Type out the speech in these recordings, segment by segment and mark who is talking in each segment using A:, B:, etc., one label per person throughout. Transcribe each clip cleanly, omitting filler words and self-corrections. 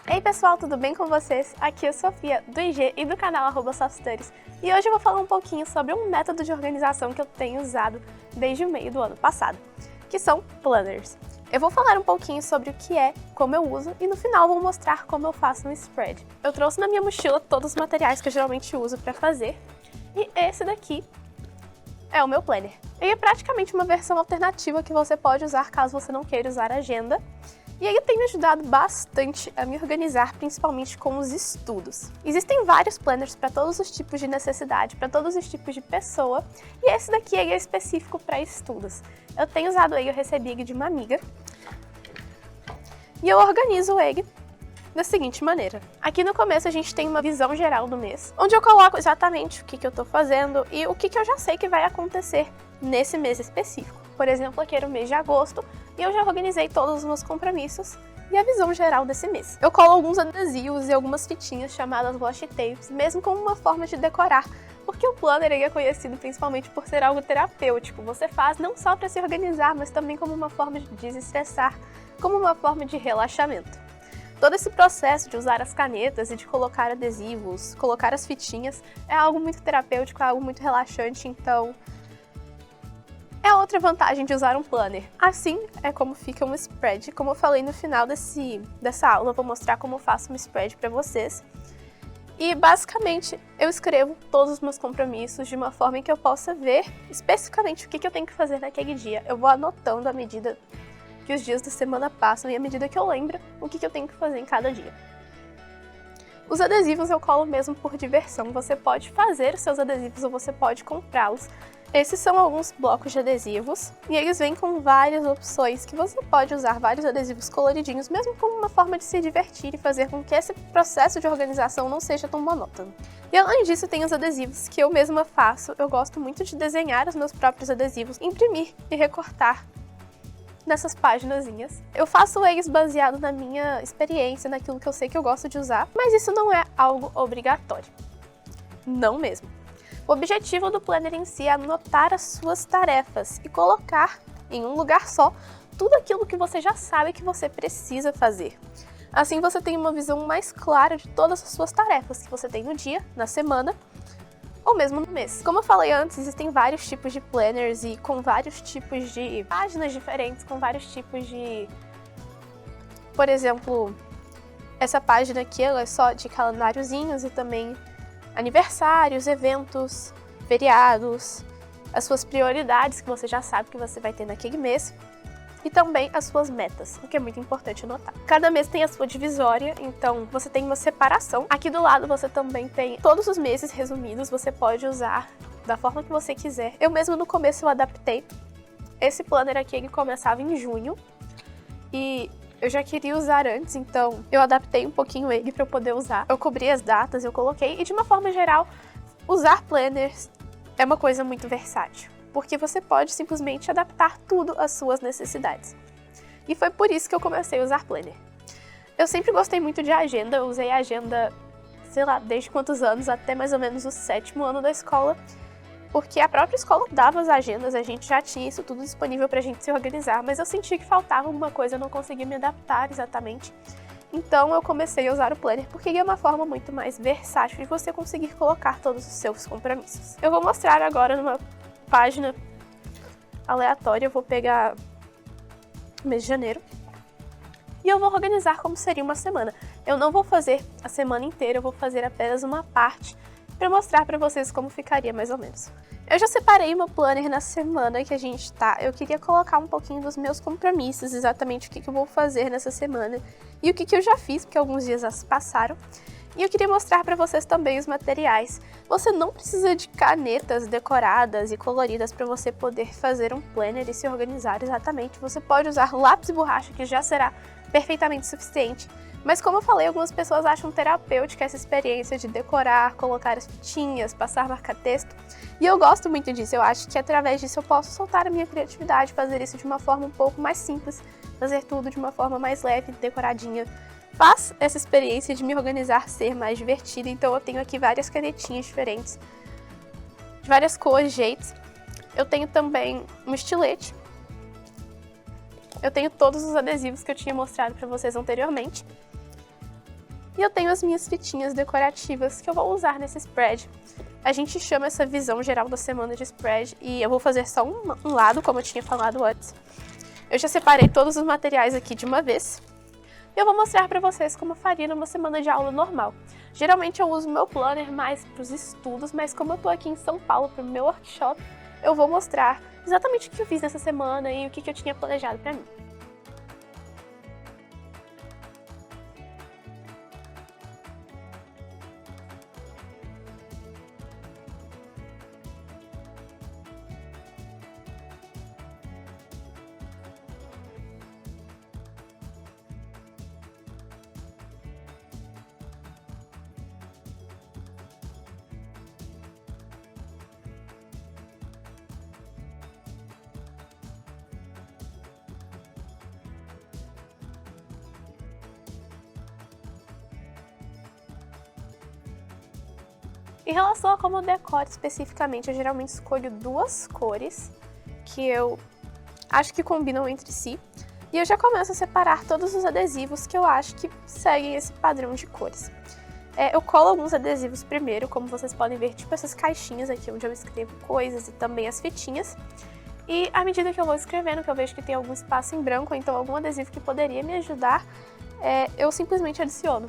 A: Ei pessoal, tudo bem com vocês? Aqui é a Sofia, do IG e do canal @SoftStudies. E hoje eu vou falar um pouquinho sobre um método de organização que eu tenho usado desde o meio do ano passado, que são planners. Eu vou falar um pouquinho sobre o que é, como eu uso e no final vou mostrar como eu faço um spread. Eu trouxe na minha mochila todos os materiais que eu geralmente uso para fazer e esse daqui é o meu planner. Ele é praticamente uma versão alternativa que você pode usar caso você não queira usar agenda. E ele tem me ajudado bastante a me organizar, principalmente com os estudos. Existem vários planners para todos os tipos de necessidade, para todos os tipos de pessoa, e esse daqui ele é específico para estudos. Eu tenho usado ele, eu recebi ele de uma amiga, e eu organizo ele da seguinte maneira. Aqui no começo a gente tem uma visão geral do mês, onde eu coloco exatamente o que eu estou fazendo e o que eu já sei que vai acontecer nesse mês específico. Por exemplo, aqui era o mês de agosto e eu já organizei todos os meus compromissos e a visão geral desse mês. Eu colo alguns adesivos e algumas fitinhas chamadas washi tapes, mesmo como uma forma de decorar, porque o planner é conhecido principalmente por ser algo terapêutico. Você faz não só para se organizar, mas também como uma forma de desestressar, como uma forma de relaxamento. Todo esse processo de usar as canetas e de colocar adesivos, colocar as fitinhas, é algo muito terapêutico, é algo muito relaxante, então é outra vantagem de usar um planner. Assim é como fica um spread. Como eu falei no final dessa aula, eu vou mostrar como eu faço um spread para vocês. E basicamente eu escrevo todos os meus compromissos de uma forma em que eu possa ver especificamente o que eu tenho que fazer naquele dia. Eu vou anotando à medida que os dias da semana passam e à medida que eu lembro o que eu tenho que fazer em cada dia. Os adesivos eu colo mesmo por diversão. Você pode fazer os seus adesivos ou você pode comprá-los. Esses são alguns blocos de adesivos e eles vêm com várias opções que você pode usar vários adesivos coloridinhos, mesmo como uma forma de se divertir e fazer com que esse processo de organização não seja tão monótono. E além disso, tem os adesivos que eu mesma faço. Eu gosto muito de desenhar os meus próprios adesivos, imprimir e recortar nessas paginazinhas. Eu faço eles baseado na minha experiência, naquilo que eu sei que eu gosto de usar, mas isso não é algo obrigatório. Não mesmo. O objetivo do planner em si é anotar as suas tarefas e colocar em um lugar só tudo aquilo que você já sabe que você precisa fazer. Assim você tem uma visão mais clara de todas as suas tarefas que você tem no dia, na semana ou mesmo no mês. Como eu falei antes, existem vários tipos de planners e com vários tipos de páginas diferentes, com vários tipos de... Por exemplo, essa página aqui ela é só de calendáriozinhos e também aniversários, eventos, feriados, as suas prioridades que você já sabe que você vai ter naquele mês e também as suas metas, o que é muito importante anotar. Cada mês tem a sua divisória, então você tem uma separação. Aqui do lado você também tem todos os meses resumidos, você pode usar da forma que você quiser. Eu mesmo no começo eu adaptei. Esse planner aqui ele começava em junho e eu já queria usar antes, então eu adaptei um pouquinho ele para eu poder usar. Eu cobri as datas, eu coloquei e de uma forma geral, usar planners é uma coisa muito versátil, porque você pode simplesmente adaptar tudo às suas necessidades. E foi por isso que eu comecei a usar planner. Eu sempre gostei muito de agenda, eu usei agenda, sei lá, desde quantos anos, até mais ou menos o 7º ano da escola, porque a própria escola dava as agendas, a gente já tinha isso tudo disponível pra gente se organizar, mas eu senti que faltava alguma coisa, eu não conseguia me adaptar exatamente. Então eu comecei a usar o planner porque ele é uma forma muito mais versátil de você conseguir colocar todos os seus compromissos. Eu vou mostrar agora numa página aleatória, eu vou pegar o mês de janeiro e eu vou organizar como seria uma semana. Eu não vou fazer a semana inteira, eu vou fazer apenas uma parte para mostrar para vocês como ficaria mais ou menos. Eu já separei meu planner na semana que a gente tá. Eu queria colocar um pouquinho dos meus compromissos, exatamente o que eu vou fazer nessa semana e o que eu já fiz, porque alguns dias já se passaram. E eu queria mostrar para vocês também os materiais. Você não precisa de canetas decoradas e coloridas para você poder fazer um planner e se organizar exatamente. Você pode usar lápis e borracha, que já será perfeitamente suficiente. Mas como eu falei, algumas pessoas acham terapêutica essa experiência de decorar, colocar as fitinhas, passar marca-texto. E eu gosto muito disso, eu acho que através disso eu posso soltar a minha criatividade, fazer isso de uma forma um pouco mais simples, fazer tudo de uma forma mais leve, decoradinha. Faz essa experiência de me organizar ser mais divertida, então eu tenho aqui várias canetinhas diferentes, de várias cores, jeitos. Eu tenho também um estilete. Eu tenho todos os adesivos que eu tinha mostrado para vocês anteriormente. E eu tenho as minhas fitinhas decorativas que eu vou usar nesse spread. A gente chama essa visão geral da semana de spread e eu vou fazer só um lado, como eu tinha falado antes. Eu já separei todos os materiais aqui de uma vez. E eu vou mostrar pra vocês como eu faria numa semana de aula normal. Geralmente eu uso meu planner mais pros estudos, mas como eu tô aqui em São Paulo pro meu workshop, eu vou mostrar exatamente o que eu fiz nessa semana e o que eu tinha planejado pra mim. Em relação a como eu decoro especificamente, eu geralmente escolho duas cores que eu acho que combinam entre si. E eu já começo a separar todos os adesivos que eu acho que seguem esse padrão de cores. Eu colo alguns adesivos primeiro, como vocês podem ver, tipo essas caixinhas aqui onde eu escrevo coisas e também as fitinhas. E à medida que eu vou escrevendo, que eu vejo que tem algum espaço em branco, ou então algum adesivo que poderia me ajudar, eu simplesmente adiciono.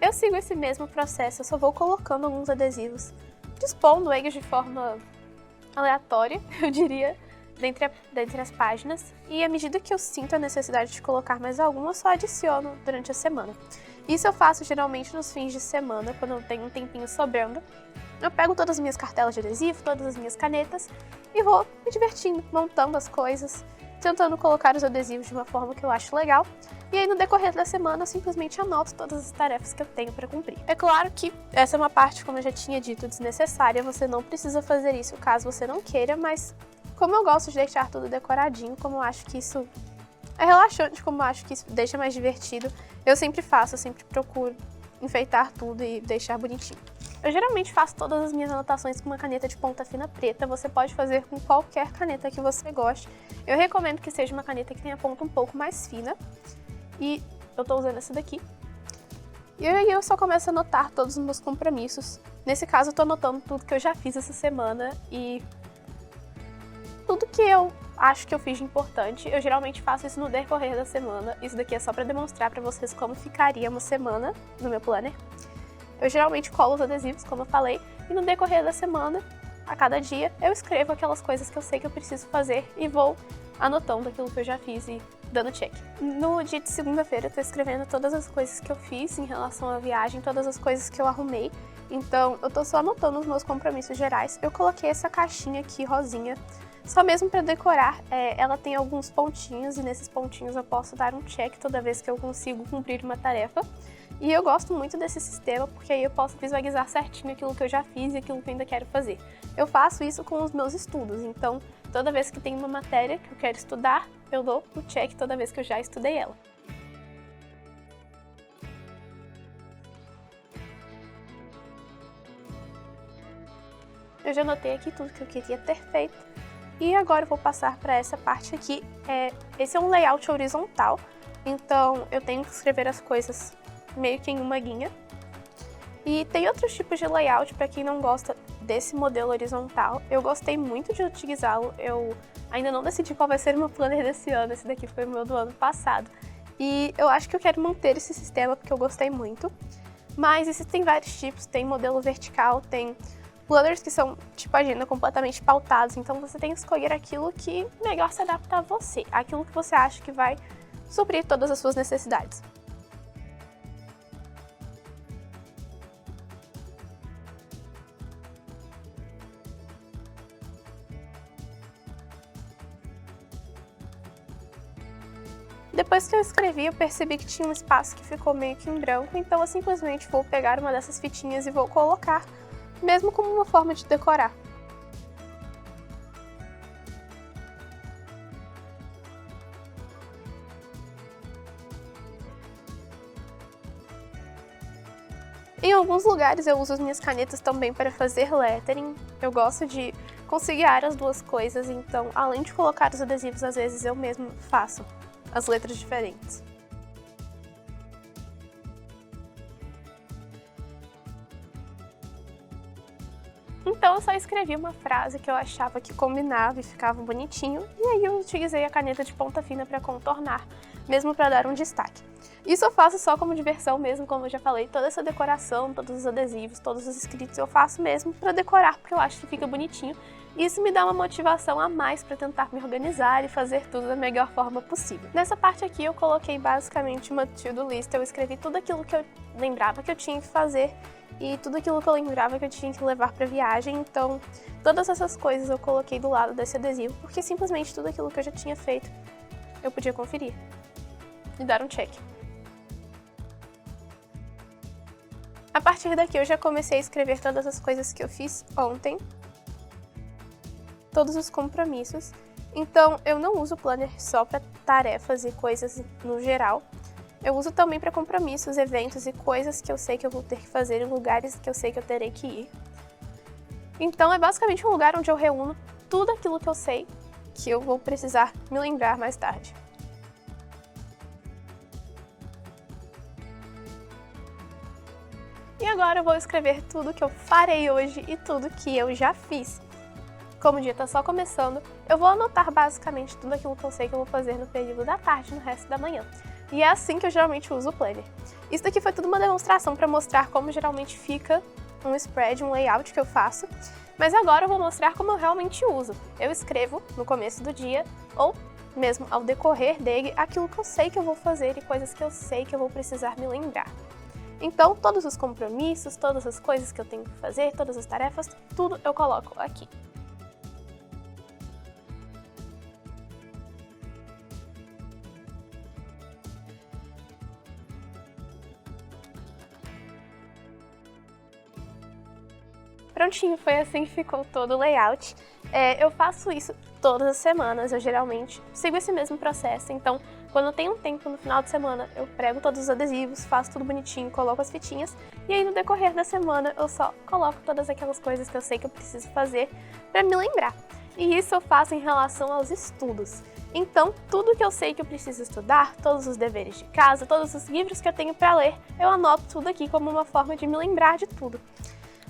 A: Eu sigo esse mesmo processo, eu só vou colocando alguns adesivos, dispondo eles de forma aleatória, eu diria, dentre as páginas. E à medida que eu sinto a necessidade de colocar mais algum, eu só adiciono durante a semana. Isso eu faço geralmente nos fins de semana, quando eu tenho um tempinho sobrando. Eu pego todas as minhas cartelas de adesivo, todas as minhas canetas e vou me divertindo, montando as coisas, tentando colocar os adesivos de uma forma que eu acho legal. E aí no decorrer da semana eu simplesmente anoto todas as tarefas que eu tenho para cumprir. É claro que essa é uma parte, como eu já tinha dito, desnecessária, você não precisa fazer isso caso você não queira, mas como eu gosto de deixar tudo decoradinho, como eu acho que isso é relaxante, como eu acho que isso deixa mais divertido, eu sempre faço, eu sempre procuro enfeitar tudo e deixar bonitinho. Eu geralmente faço todas as minhas anotações com uma caneta de ponta fina preta, você pode fazer com qualquer caneta que você goste. Eu recomendo que seja uma caneta que tenha a ponta um pouco mais fina, e eu tô usando essa daqui. E aí eu só começo a anotar todos os meus compromissos. Nesse caso eu tô anotando tudo que eu já fiz essa semana e tudo que eu acho que eu fiz de importante. Eu geralmente faço isso no decorrer da semana. Isso daqui é só pra demonstrar pra vocês como ficaria uma semana no meu planner. Eu geralmente colo os adesivos, como eu falei, e no decorrer da semana, a cada dia, eu escrevo aquelas coisas que eu sei que eu preciso fazer e vou anotando aquilo que eu já fiz e dando check. No dia de segunda-feira eu tô escrevendo todas as coisas que eu fiz em relação à viagem, todas as coisas que eu arrumei. Então eu tô só anotando os meus compromissos gerais. Eu coloquei essa caixinha aqui rosinha, só mesmo pra decorar. Ela tem alguns pontinhos e nesses pontinhos eu posso dar um check toda vez que eu consigo cumprir uma tarefa. E eu gosto muito desse sistema porque aí eu posso visualizar certinho aquilo que eu já fiz e aquilo que eu ainda quero fazer. Eu faço isso com os meus estudos, então toda vez que tem uma matéria que eu quero estudar, eu dou o check toda vez que eu já estudei ela. Eu já anotei aqui tudo que eu queria ter feito e agora eu vou passar para essa parte aqui. Esse é um layout horizontal, então eu tenho que escrever as coisas meio que em uma guinha. E tem outros tipos de layout para quem não gosta desse modelo horizontal. Eu gostei muito de utilizá-lo, eu ainda não decidi qual vai ser o meu planner desse ano, esse daqui foi o meu do ano passado. E eu acho que eu quero manter esse sistema porque eu gostei muito. Mas existem vários tipos, tem modelo vertical, tem planners que são tipo agenda completamente pautados, então você tem que escolher aquilo que melhor se adapta a você, aquilo que você acha que vai suprir todas as suas necessidades. Depois que eu escrevi, eu percebi que tinha um espaço que ficou meio que em branco, então eu simplesmente vou pegar uma dessas fitinhas e vou colocar, mesmo como uma forma de decorar. Em alguns lugares eu uso as minhas canetas também para fazer lettering. Eu gosto de conciliar as duas coisas, então além de colocar os adesivos, às vezes eu mesmo faço as letras diferentes. Então eu só escrevi uma frase que eu achava que combinava e ficava bonitinho, e aí eu utilizei a caneta de ponta fina para contornar, mesmo para dar um destaque. Isso eu faço só como diversão mesmo, como eu já falei, toda essa decoração, todos os adesivos, todos os escritos eu faço mesmo para decorar, porque eu acho que fica bonitinho. E isso me dá uma motivação a mais para tentar me organizar e fazer tudo da melhor forma possível. Nessa parte aqui eu coloquei basicamente uma to-do list, eu escrevi tudo aquilo que eu lembrava que eu tinha que fazer e tudo aquilo que eu lembrava que eu tinha que levar para viagem, então todas essas coisas eu coloquei do lado desse adesivo, porque simplesmente tudo aquilo que eu já tinha feito eu podia conferir e dar um check. A partir daqui eu já comecei a escrever todas as coisas que eu fiz ontem, todos os compromissos. Então eu não uso o planner só para tarefas e coisas no geral. Eu uso também para compromissos, eventos e coisas que eu sei que eu vou ter que fazer em lugares que eu sei que eu terei que ir. Então é basicamente um lugar onde eu reúno tudo aquilo que eu sei que eu vou precisar me lembrar mais tarde. E agora eu vou escrever tudo que eu farei hoje e tudo que eu já fiz. Como o dia está só começando, eu vou anotar basicamente tudo aquilo que eu sei que eu vou fazer no período da tarde e no resto da manhã. E é assim que eu geralmente uso o planner. Isso daqui foi tudo uma demonstração para mostrar como geralmente fica um spread, um layout que eu faço. Mas agora eu vou mostrar como eu realmente uso. Eu escrevo no começo do dia ou mesmo ao decorrer dele aquilo que eu sei que eu vou fazer e coisas que eu sei que eu vou precisar me lembrar. Então, todos os compromissos, todas as coisas que eu tenho que fazer, todas as tarefas, tudo eu coloco aqui. Prontinho, foi assim que ficou todo o layout. Eu faço isso todas as semanas, eu geralmente sigo esse mesmo processo, então quando eu tenho um tempo no final de semana, eu prego todos os adesivos, faço tudo bonitinho, coloco as fitinhas, e aí no decorrer da semana eu só coloco todas aquelas coisas que eu sei que eu preciso fazer para me lembrar. E isso eu faço em relação aos estudos. Então, tudo que eu sei que eu preciso estudar, todos os deveres de casa, todos os livros que eu tenho para ler, eu anoto tudo aqui como uma forma de me lembrar de tudo.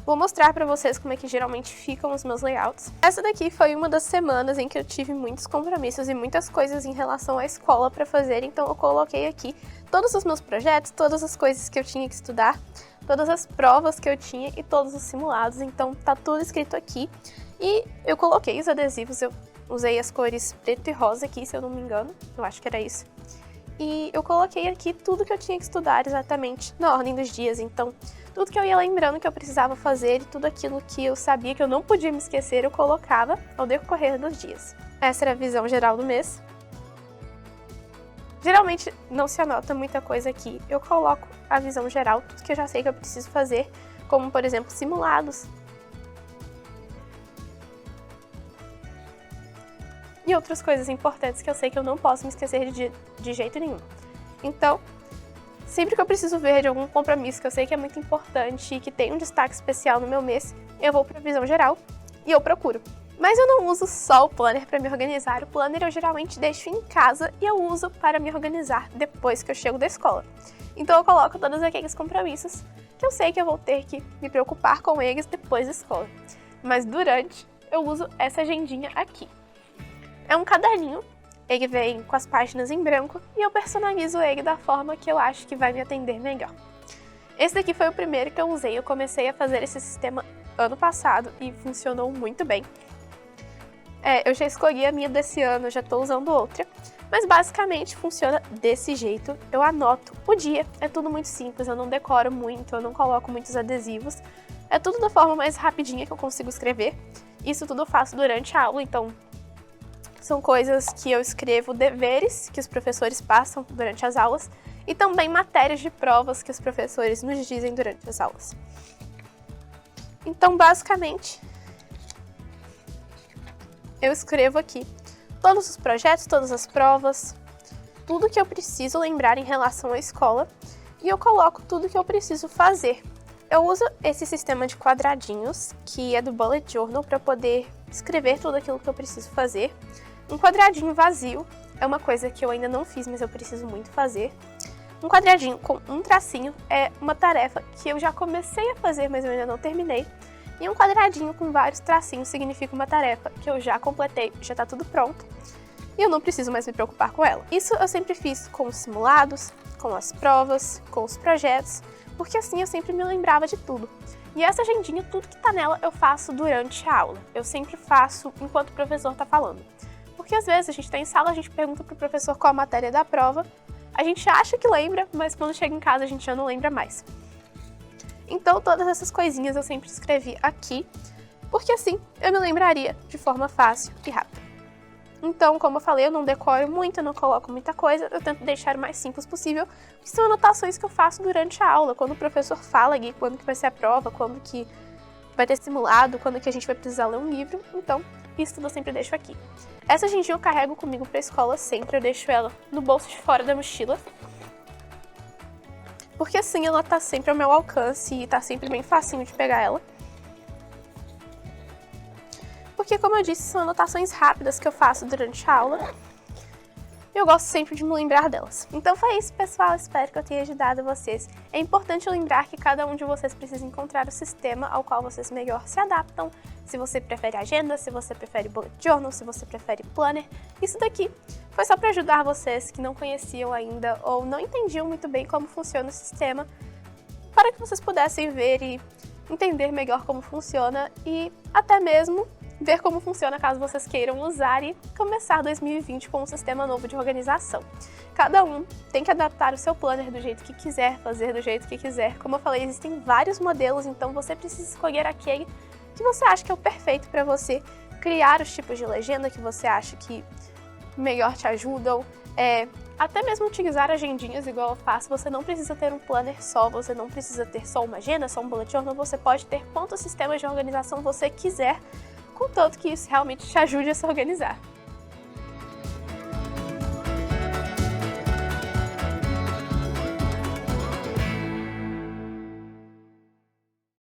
A: Vou mostrar para vocês como é que geralmente ficam os meus layouts. Essa daqui foi uma das semanas em que eu tive muitos compromissos e muitas coisas em relação à escola para fazer, então eu coloquei aqui todos os meus projetos, todas as coisas que eu tinha que estudar, todas as provas que eu tinha e todos os simulados, então tá tudo escrito aqui. E eu coloquei os adesivos, eu usei as cores preto e rosa aqui, se eu não me engano, eu acho que era isso. E eu coloquei aqui tudo que eu tinha que estudar exatamente na ordem dos dias, então tudo que eu ia lembrando que eu precisava fazer e tudo aquilo que eu sabia que eu não podia me esquecer, eu colocava ao decorrer dos dias. Essa era a visão geral do mês. Geralmente não se anota muita coisa aqui, eu coloco a visão geral, tudo que eu já sei que eu preciso fazer, como por exemplo simulados. E outras coisas importantes que eu sei que eu não posso me esquecer de jeito nenhum. Então, sempre que eu preciso ver de algum compromisso que eu sei que é muito importante e que tem um destaque especial no meu mês, eu vou para a visão geral e eu procuro. Mas eu não uso só o planner para me organizar, o planner eu geralmente deixo em casa e eu uso para me organizar depois que eu chego da escola. Então eu coloco todos aqueles compromissos que eu sei que eu vou ter que me preocupar com eles depois da escola. Mas durante, eu uso essa agendinha aqui. É um caderninho, ele vem com as páginas em branco e eu personalizo ele da forma que eu acho que vai me atender melhor. Esse daqui foi o primeiro que eu usei, eu comecei a fazer esse sistema ano passado e funcionou muito bem. Eu já escolhi a minha desse ano, eu já estou usando outra, mas basicamente funciona desse jeito. Eu anoto o dia, é tudo muito simples, eu não decoro muito, eu não coloco muitos adesivos, é tudo da forma mais rapidinha que eu consigo escrever. Isso tudo eu faço durante a aula, então são coisas que eu escrevo, deveres que os professores passam durante as aulas e também matérias de provas que os professores nos dizem durante as aulas. Então, basicamente, eu escrevo aqui todos os projetos, todas as provas, tudo que eu preciso lembrar em relação à escola e eu coloco tudo que eu preciso fazer. Eu uso esse sistema de quadradinhos, que é do Bullet Journal, para poder escrever tudo aquilo que eu preciso fazer. Um quadradinho vazio é uma coisa que eu ainda não fiz, mas eu preciso muito fazer. Um quadradinho com um tracinho é uma tarefa que eu já comecei a fazer, mas eu ainda não terminei. E um quadradinho com vários tracinhos significa uma tarefa que eu já completei, já está tudo pronto. E eu não preciso mais me preocupar com ela. Isso eu sempre fiz com os simulados, com as provas, com os projetos, porque assim eu sempre me lembrava de tudo. E essa agendinha, tudo que tá nela, eu faço durante a aula. Eu sempre faço enquanto o professor tá falando. Porque às vezes a gente tá em sala, a gente pergunta pro professor qual a matéria da prova, a gente acha que lembra, mas quando chega em casa a gente já não lembra mais. Então todas essas coisinhas eu sempre escrevi aqui, porque assim eu me lembraria de forma fácil e rápida. Então, como eu falei, eu não decoro muito, eu não coloco muita coisa, eu tento deixar o mais simples possível, que são anotações que eu faço durante a aula, quando o professor fala aqui, quando que vai ser a prova, quando que vai ter simulado, quando que a gente vai precisar ler um livro, então isso tudo eu sempre deixo aqui. Essa agendinha eu carrego comigo pra escola sempre, eu deixo ela no bolso de fora da mochila, porque assim ela tá sempre ao meu alcance e tá sempre bem facinho de pegar ela. Porque, como eu disse, são anotações rápidas que eu faço durante a aula e eu gosto sempre de me lembrar delas. Então foi isso, pessoal. Espero que eu tenha ajudado vocês. É importante lembrar que cada um de vocês precisa encontrar o sistema ao qual vocês melhor se adaptam. Se você prefere agenda, se você prefere bullet journal, se você prefere planner. Isso daqui foi só para ajudar vocês que não conheciam ainda ou não entendiam muito bem como funciona o sistema, para que vocês pudessem ver e entender melhor como funciona e até mesmo ver como funciona caso vocês queiram usar e começar 2020 com um sistema novo de organização. Cada um tem que adaptar o seu planner do jeito que quiser, fazer do jeito que quiser. Como eu falei, existem vários modelos, então você precisa escolher aquele que você acha que é o perfeito para você, criar os tipos de legenda que você acha que melhor te ajudam, até mesmo utilizar agendinhas igual eu faço. Você não precisa ter um planner só, você não precisa ter só uma agenda, só um bullet journal, você pode ter quantos sistemas de organização você quiser, contanto que isso realmente te ajude a se organizar.